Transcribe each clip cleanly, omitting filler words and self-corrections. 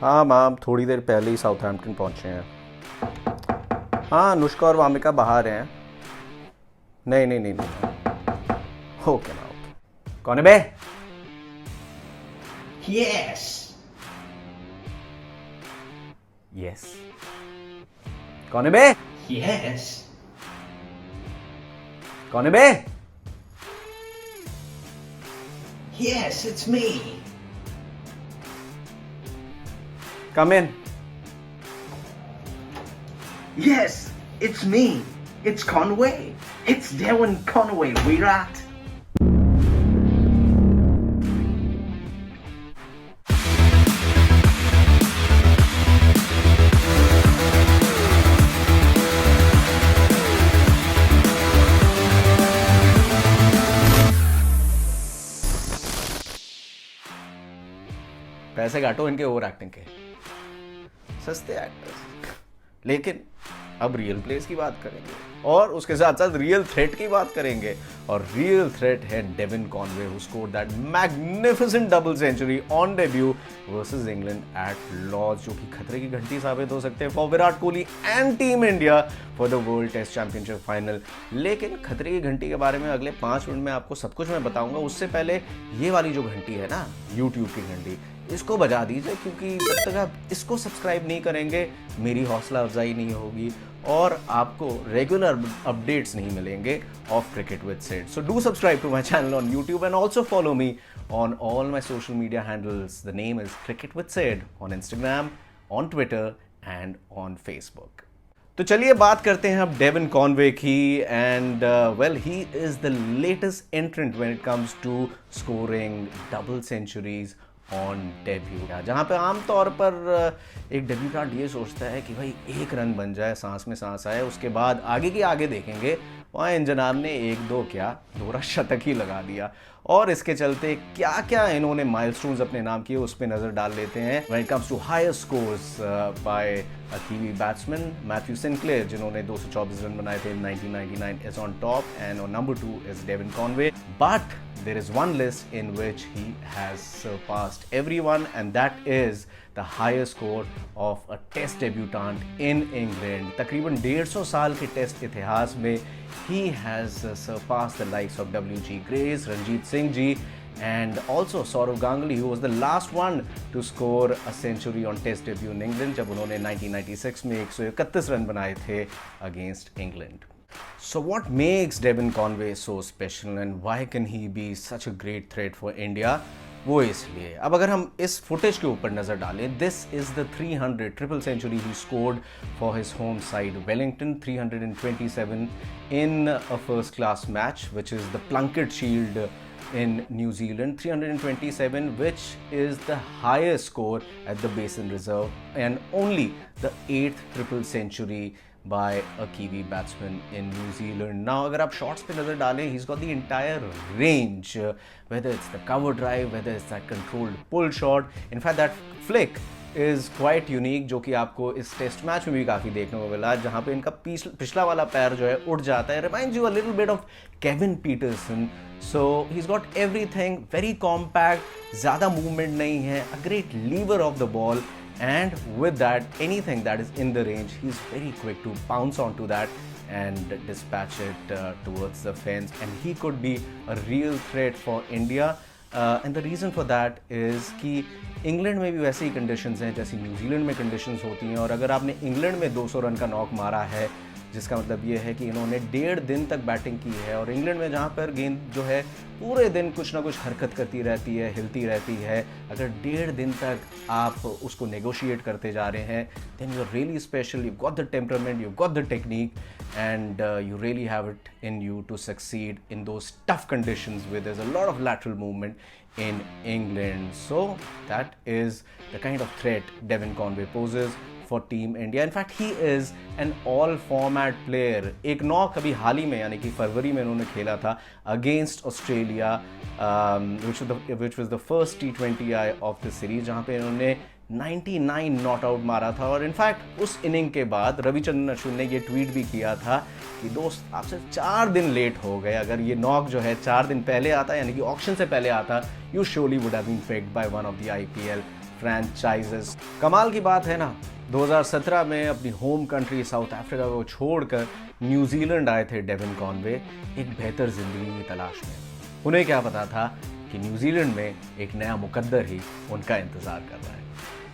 हाँ मैम, थोड़ी देर पहले ही साउथहैम्पटन पहुँचे हैं। हाँ, अनुष्का और वामिका बाहर हैं। नहीं नहीं नहीं नहीं। ओके ना, ओके। कौन है बे? Yes. यस। कौन है बे? Yes. कौन है बे? Yes, it's me. Come in. Yes, it's me. It's Conway. It's Darren Conway, Virat. पैसे काटो इनके ओवर एक्टिंग के, सस्ते एक्टर्स। लेकिन अब रियल प्लेस की बात करेंगे और उसके साथ साथ रियल थ्रेट की बात करेंगे। और रियल थ्रेट है Devon Conway, who scored that magnificent double century on debut versus England at Lord's, जो कि खतरे की घंटी साबित हो सकते हैं for Virat Kohli and team India for the World Test Championship final. लेकिन खतरे की घंटी के बारे में अगले 5 मिनट में आपको सब कुछ मैं बताऊंगा। उससे पहले ये वाली जो घंटी है ना, यूट्यूब की घंटी, इसको बजा दीजिए, क्योंकि जब तक आप इसको सब्सक्राइब नहीं करेंगे मेरी हौसला अफजाई नहीं होगी और आपको रेगुलर अपडेट्स नहीं मिलेंगे of cricket with Sid. So do subscribe to my channel on YouTube and also follow me on all my social media handles. The name is cricket with Sid on Instagram, on Twitter and on Facebook. तो चलिए बात करते हैं अब Devon Conway की। And well, he is the latest entrant when it comes to scoring double centuries on debut. जहाँ पे आमतौर पर एक डेब्यूटेंट ये सोचता है कि भाई एक रन बन जाए, सांस में सांस आए, उसके बाद आगे की आगे देखेंगे। वहाँ इन जनाब ने एक दो क्या दोहरा शतक ही लगा दिया। और इसके चलते क्या क्या इन्होंने माइलस्टोन्स अपने नाम किए उस पर नज़र डाल लेते हैं। When it comes to higher scores by a Kiwi batsman Matthew Sinclair, जिन्होंने 224 रन बनाए थे in 1999, is on top and on number 2 is Devon Conway. But there is one list in which he has surpassed everyone, and that is the highest score of a test debutant in England. तकरीबन 150 साल के test इतिहास में he has surpassed the likes of W.G. Grace, Ranjit Singh ji, and also Saurav Ganguly, who was the last one to score a century on test debut in England, जब उन्होंने 1996 में 131 run बनाए थे against England. So what makes Devin Conway so special and why can he be such a great threat for India? वो इसलिए, अब अगर हम इस फुटेज के ऊपर नज़र डालें, this is the 300 triple century he scored for his home side Wellington, 327 in a first class match which is the Plunket Shield in New Zealand, 327, which is the highest score at the Basin Reserve and only the 8th triple century by a Kiwi batsman in New Zealand. Now अगर आप shots पे नज़र डालें, he's got the entire range, whether it's the cover drive, whether it's that controlled pull shot. In fact, that flick is quite unique, जो कि आपको इस test match में भी काफ़ी देखने को मिला, जहाँ पे इनका पिछला वाला पैर जो है उड़ जाता है। Reminds you a little bit of Kevin Pietersen. So he is got everything, very compact, ज़्यादा मूवमेंट नहीं है, a great lever of the ball, and with that, anything that is in the range, he's very quick to pounce onto that and dispatch it towards the fence, and he could be a real threat for India. And the reason for that is कि England में भी वैसी ही conditions हैं जैसी New Zealand में conditions होती हैं। और अगर आपने इंग्लैंड में 200 रन का नॉक मारा है, जिसका मतलब ये है कि इन्होंने 1.5 दिन तक बैटिंग की है। और इंग्लैंड में जहाँ पर गेंद जो है पूरे दिन कुछ ना कुछ हरकत करती रहती है, हिलती रहती है, अगर 1.5 दिन तक आप उसको नेगोशिएट करते जा रहे हैं, then you are really special, you got the temperament, you got the technique, and you really have it in you to succeed in those tough conditions where there's a lot of lateral movement in England. So that is the kind of threat Devin Conway poses for Team India. In fact, he is an all format player. एक knock अभी हाल ही में यानी कि फरवरी में उन्होंने खेला था against Australia, which was the first T20I of the series, जहाँ पे इन्होंने 99 नॉट आउट मारा था। और इनफैक्ट उस इनिंग के बाद रविचंद्रन अश्विन ने ये ट्वीट भी किया था कि दोस्त आप सिर्फ 4 दिन लेट हो गए, अगर ये नॉक जो है 4 दिन पहले आता यानी कि ऑक्शन से पहले आता, you surely would have been picked by one of the IPL franchises. कमाल की बात है ना, 2017 में अपनी होम कंट्री साउथ अफ्रीका को छोड़कर न्यूजीलैंड आए थे डेविन कॉनवे एक बेहतर जिंदगी की तलाश में। उन्हें क्या पता था कि न्यूजीलैंड में एक नया मुकद्दर ही उनका इंतजार कर रहा है।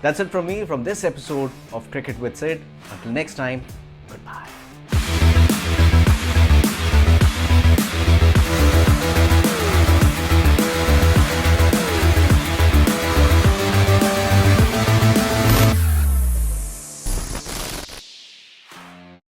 That's it from me from this episode of Cricket with Sid. Until next time, goodbye.